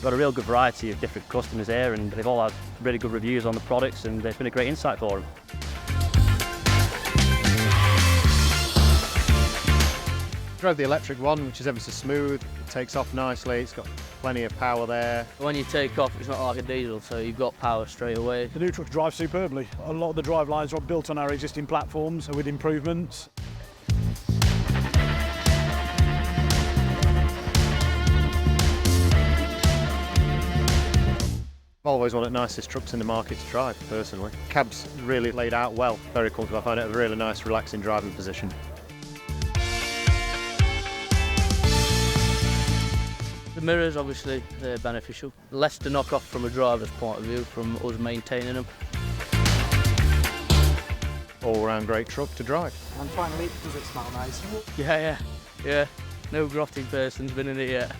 got a real good variety of different customers here, and they've all had really good reviews on the products, and it's been a great insight for them. Drove the electric one, which is ever so smooth. It takes off nicely. It's got plenty of power there. When you take off, it's not like a diesel, so you've got power straight away. The new trucks drive superbly. A lot of the drive lines are built on our existing platforms with improvements. I've always one of the nicest trucks in the market to drive, personally. Cab's really laid out well, very comfortable. I find it a really nice, relaxing driving position. The mirrors, obviously, they're beneficial. Less to knock off from a driver's point of view, from us maintaining them. All-round great truck to drive. And finally, does it smell nice? Yeah. No grotty person's been in it yet.